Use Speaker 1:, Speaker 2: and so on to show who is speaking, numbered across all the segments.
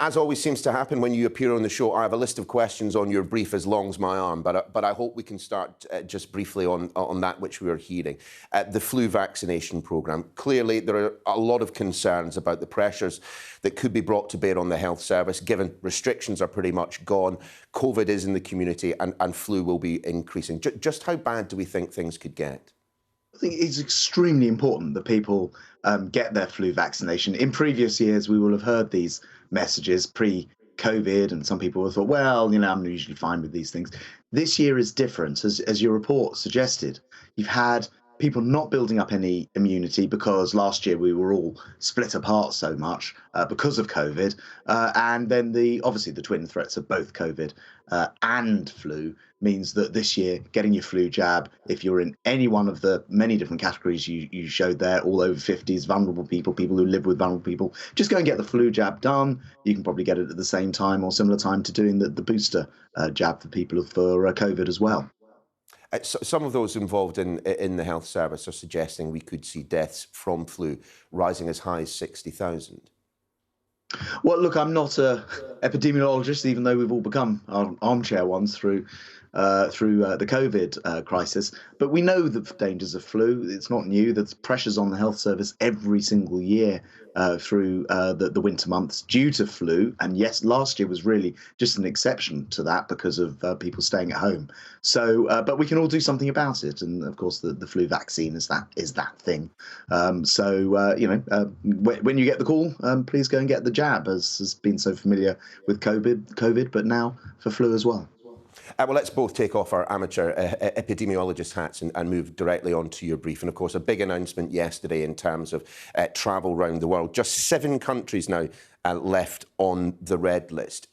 Speaker 1: As always seems to happen when you appear on the show, I have a list of questions on your brief as long as my arm, but I hope we can start just briefly on that which we are hearing. The flu vaccination programme. Clearly, there are a lot of concerns about the pressures that could be brought to bear on the health service, given restrictions are pretty much gone, COVID is in the community, and flu will be increasing. Just how bad do we think things could get?
Speaker 2: I think it's extremely important that people get their flu vaccination. In previous years, we will have heard these messages pre-COVID, and some people have thought, well, I'm usually fine with these things. This year is different, as your report suggested. You've had people not building up any immunity because last year we were all split apart so much because of COVID. And then obviously the twin threats of both COVID and flu means that this year getting your flu jab, if you're in any one of the many different categories you showed there, all over 50s, vulnerable people, people who live with vulnerable people, just go and get the flu jab done. You can probably get it at the same time or similar time to doing the booster jab for people for COVID as well.
Speaker 1: Some of those involved in the health service are suggesting we could see deaths from flu rising as high as 60,000.
Speaker 2: Well, look, I'm not an epidemiologist, even though we've all become armchair ones through the COVID crisis. But we know the dangers of flu. It's not new. There's pressures on the health service every single year through the winter months due to flu. And yes, last year was really just an exception to that because of people staying at home. So, but we can all do something about it. And of course, the flu vaccine is that thing. When you get the call, please go and get the jab, as has been so familiar with COVID, but now for flu as well.
Speaker 1: Well, let's both take off our amateur epidemiologist hats and move directly onto your brief. And of course, a big announcement yesterday in terms of travel around the world. Just 7 countries now left on the red list.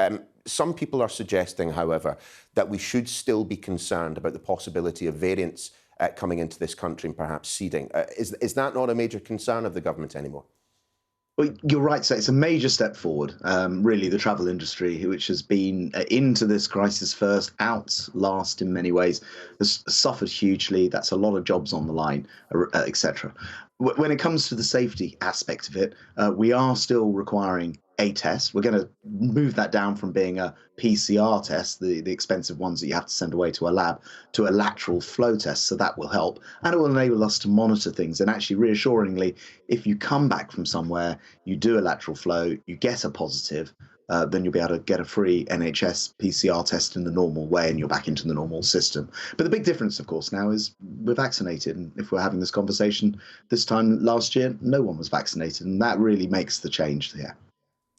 Speaker 1: Some people are suggesting, however, that we should still be concerned about the possibility of variants coming into this country and perhaps seeding. Is that not a major concern of the government anymore?
Speaker 2: Well, you're right to say it's a major step forward. Really, the travel industry, which has been into this crisis first, out last in many ways, has suffered hugely. That's a lot of jobs on the line, etc. When it comes to the safety aspect of it, we are still requiring a test. We're going to move that down from being a PCR test, the expensive ones that you have to send away to a lab, to a lateral flow test. So that will help. And it will enable us to monitor things. And actually, reassuringly, if you come back from somewhere, you do a lateral flow, you get a positive, then you'll be able to get a free NHS PCR test in the normal way and you're back into the normal system. But the big difference, of course, now is we're vaccinated. And if we're having this conversation this time last year, no one was vaccinated. And that really makes the change there.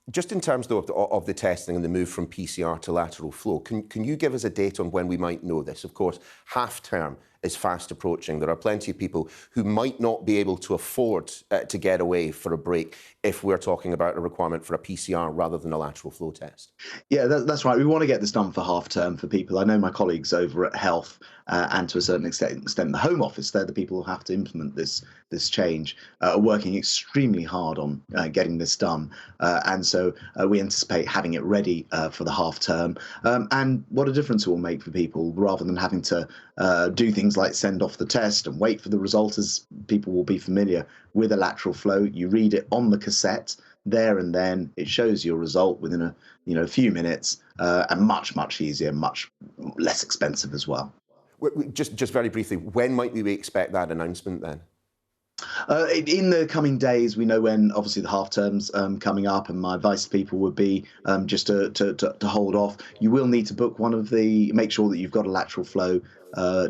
Speaker 1: Just in terms, though, of the testing and the move from PCR to lateral flow, can you give us a date on when we might know this? Of course, half-term is fast approaching. There are plenty of people who might not be able to afford to get away for a break if we're talking about a requirement for a PCR rather than a lateral flow test.
Speaker 2: Yeah, that's right. We want to get this done for half-term for people. I know my colleagues over at Health and to a certain extent the Home Office, they're the people who have to implement this change, are working extremely hard on getting this done. And so we anticipate having it ready for the half-term. And what a difference it will make for people rather than having to do things like send off the test and wait for the result, as people will be familiar with a lateral flow. You read it on the cassette there and then. It shows your result within a few minutes, and much easier, much less expensive as well.
Speaker 1: Just very briefly, when might we expect that announcement then?
Speaker 2: In the coming days, we know when obviously the half term's coming up, and my advice to people would be just to hold off. You will need to book make sure that you've got a lateral flow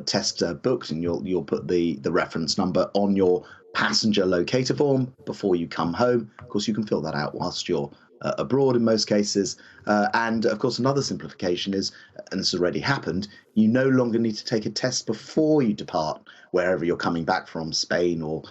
Speaker 2: test booked, and you'll put the reference number on your passenger locator form before you come home. Of course, you can fill that out whilst you're abroad in most cases. And of course, another simplification is, and this has already happened, you no longer need to take a test before you depart, wherever you're coming back from, Spain or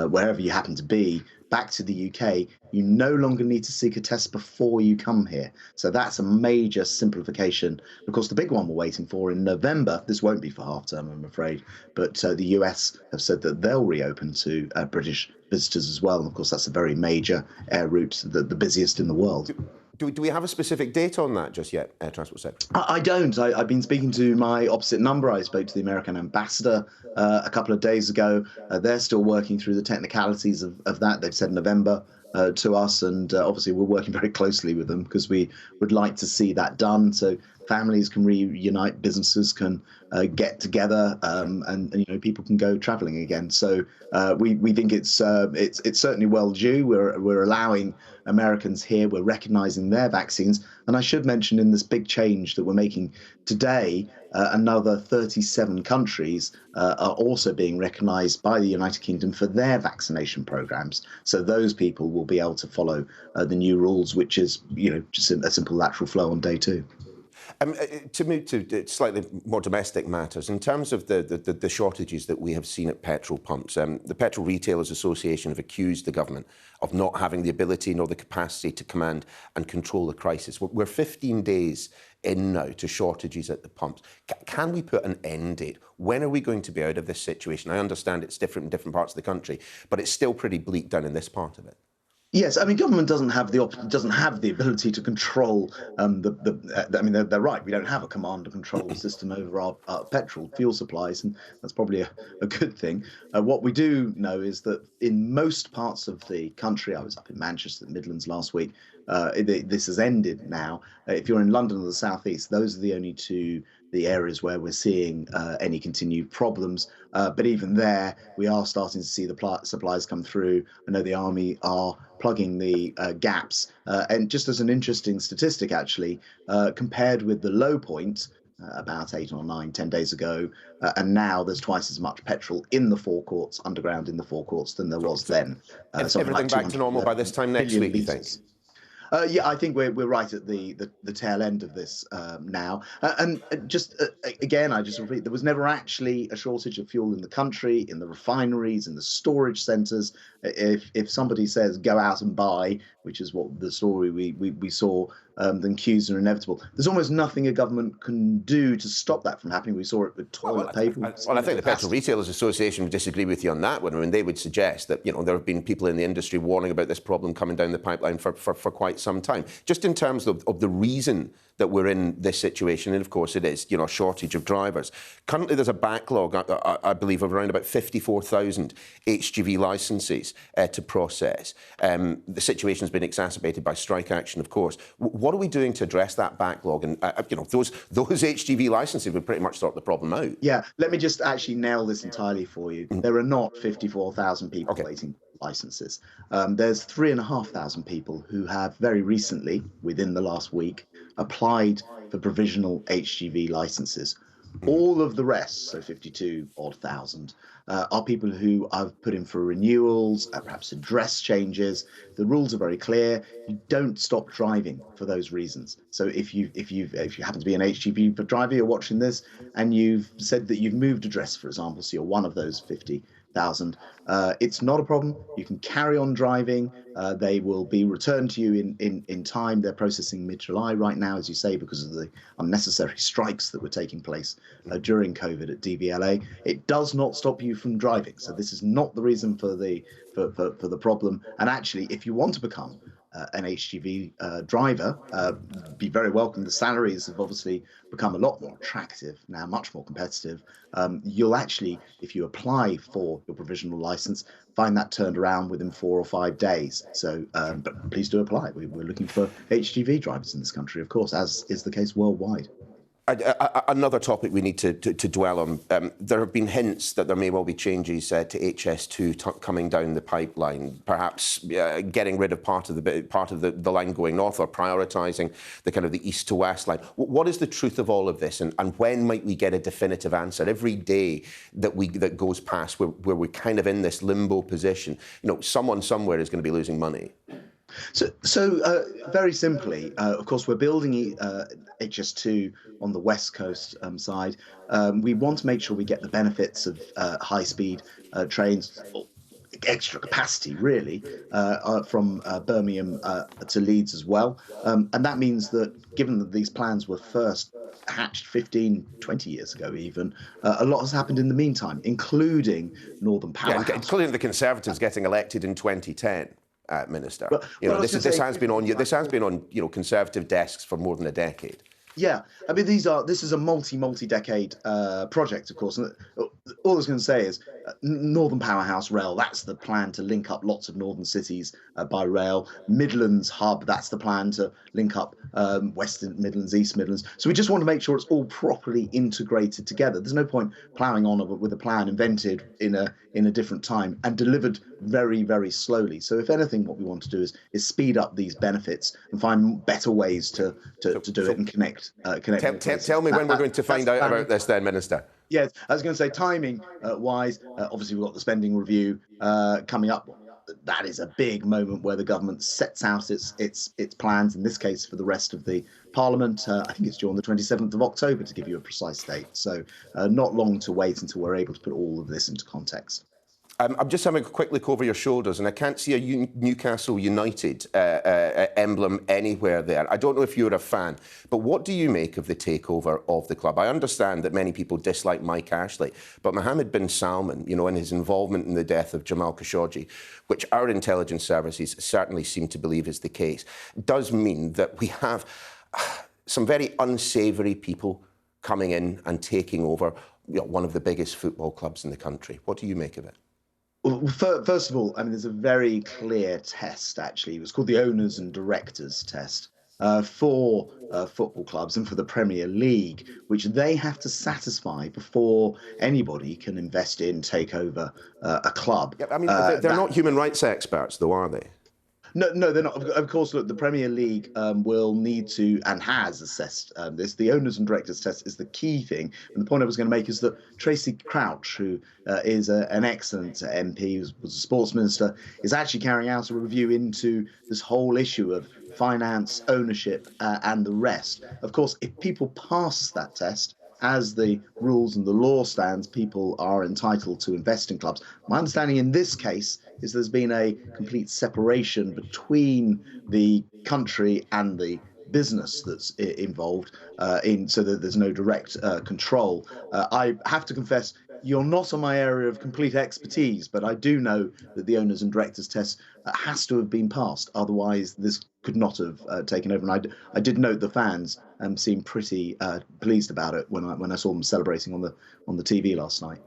Speaker 2: wherever you happen to be, back to the UK. You no longer need to seek a test before you come here. So that's a major simplification. Of course, the big one we're waiting for in November, this won't be for half term, I'm afraid, but the US have said that they'll reopen to British visitors as well. And of course, that's a very major air route, the busiest in the world.
Speaker 1: Do we have a specific date on that just yet, Transport Secretary?
Speaker 2: I don't. I've been speaking to my opposite number. I spoke to the American ambassador a couple of days ago. They're still working through the technicalities of that. They've said November to us, and obviously we're working very closely with them because we would like to see that done. So families can reunite, businesses can get together, and people can go travelling again. So we think it's certainly well due. We're allowing Americans here. We're recognising their vaccines, and I should mention in this big change that we're making today, another 37 countries are also being recognised by the United Kingdom for their vaccination programmes. So those people will be able to follow the new rules, which is just a simple lateral flow on day 2.
Speaker 1: To move to slightly more domestic matters, in terms of the shortages that we have seen at petrol pumps, the Petrol Retailers Association have accused the government of not having the ability nor the capacity to command and control the crisis. We're 15 days in now to shortages at the pumps. Can we put an end date? When are we going to be out of this situation? I understand it's different in different parts of the country, but it's still pretty bleak down in this part of it.
Speaker 2: Yes, I mean, government doesn't have the ability to control I mean, they're right. We don't have a command and control system over our petrol fuel supplies, and that's probably a good thing. What we do know is that in most parts of the country, I was up in Manchester, the Midlands last week. This has ended now. If you're in London or the South East, those are the only the areas where we're seeing any continued problems. But even there, we are starting to see the supplies come through. I know the Army are plugging the gaps. And just as an interesting statistic, actually, compared with the low point about 8 or 9, 10 days ago, and now there's twice as much petrol in the forecourts, underground in the forecourts, than there was then.
Speaker 1: Everything back to normal by this time next week, you think?
Speaker 2: Yeah, I think we're right at the tail end of this now. And just again, I just repeat, there was never actually a shortage of fuel in the country, in the refineries, in the storage centres. If somebody says go out and buy, which is what the story we saw, then queues are inevitable. There's almost nothing a government can do to stop that from happening. We saw it with toilet paper.
Speaker 1: Well, I think the Petrol Retailers Association would disagree with you on that one. I mean, they would suggest that there have been people in the industry warning about this problem coming down the pipeline for quite some time. Just in terms of the reason that we're in this situation, and of course it is, a shortage of drivers. Currently there's a backlog, I believe, of around about 54,000 HGV licences to process. The situation's been exacerbated by strike action, of course. What are we doing to address that backlog? And, those HGV licences would pretty much sort the problem out.
Speaker 2: Yeah, let me just actually nail this entirely for you. There are not 54,000 people waiting for licences. There's 3,500 people who have very recently, within the last week, applied for provisional HGV licences. All of the rest, so 52-odd thousand, are people who have put in for renewals, perhaps address changes. The rules are very clear. You don't stop driving for those reasons. So if you happen to be an HGV driver, you're watching this, and you've said that you've moved address, for example, so you're one of those 50,000. It's not a problem. You can carry on driving. They will be returned to you in time. They're processing mid-July right now, as you say, because of the unnecessary strikes that were taking place during COVID at DVLA. It does not stop you from driving. So this is not the reason for the problem. And actually, if you want to become an HGV driver, be very welcome. The salaries have obviously become a lot more attractive now, much more competitive. You'll actually, if you apply for your provisional license, find that turned around within 4 or 5 days. So, but please do apply. We're looking for HGV drivers in this country, of course, as is the case worldwide.
Speaker 1: Another topic we need to dwell on. There have been hints that there may well be changes to HS2 coming down the pipeline, perhaps getting rid of part of the line going north, or prioritising the kind of the east to west line. What is the truth of all of this, and when might we get a definitive answer? Every day that goes past where we're kind of in this limbo position, someone somewhere is going to be losing money.
Speaker 2: So very simply, of course, we're building HS2 on the west coast side. We want to make sure we get the benefits of high-speed trains, extra capacity, really, from Birmingham to Leeds as well. And that means that, given that these plans were first hatched 15, 20 years ago even, a lot has happened in the meantime, including Northern Powerhouse.
Speaker 1: Yeah, including the Conservatives getting elected in 2010. Minister, this has been on Conservative desks for more than a decade.
Speaker 2: Yeah, I mean, this is a multi-decade project, of course. And all I was going to say is, Northern Powerhouse Rail, that's the plan to link up lots of northern cities by rail. Midlands Hub, that's the plan to link up Western Midlands, East Midlands. So we just want to make sure it's all properly integrated together. There's no point ploughing on with a plan invented in a different time and delivered very, very slowly. So if anything, what we want to do is speed up these benefits and find better ways to do it and connect more places.
Speaker 1: Tell me when we're going to find out about this then, Minister.
Speaker 2: Yes, I was going to say timing wise, obviously we've got the spending review coming up. That is a big moment where the government sets out its plans, in this case for the rest of the Parliament. I think it's due on the 27th of October, to give you a precise date. So not long to wait until we're able to put all of this into context.
Speaker 1: I'm just having a quick look over your shoulders, and I can't see a Newcastle United emblem anywhere there. I don't know if you're a fan, but what do you make of the takeover of the club? I understand that many people dislike Mike Ashley, but Mohammed bin Salman, you know, and his involvement in the death of Jamal Khashoggi, which our intelligence services certainly seem to believe is the case, does mean that we have some very unsavoury people coming in and taking over, you know, one of the biggest football clubs in the country. What do you make of it?
Speaker 2: Well, first of all, I mean, there's a very clear test, actually. It was called the Owners and Directors Test for football clubs and for the Premier League, which they have to satisfy before anybody can invest in, take over a club.
Speaker 1: Yeah, I mean, they're not human rights experts, though, are they?
Speaker 2: No, they're not. Of course, look, the Premier League will need to and has assessed this. The Owners and Directors Test is the key thing. And the point I was going to make is that Tracy Crouch, who is an excellent MP, was a sports minister, is actually carrying out a review into this whole issue of finance, ownership, and the rest. Of course, if people pass that test, as the rules and the law stands, people are entitled to invest in clubs. My understanding in this case is there's been a complete separation between the country and the business that's involved, so that there's no direct control. I have to confess, you're not on my area of complete expertise, but I do know that the Owners and Directors Test has to have been passed. Otherwise, this could not have taken over. And I did note the fans seemed pretty pleased about it when I saw them celebrating on the TV last night.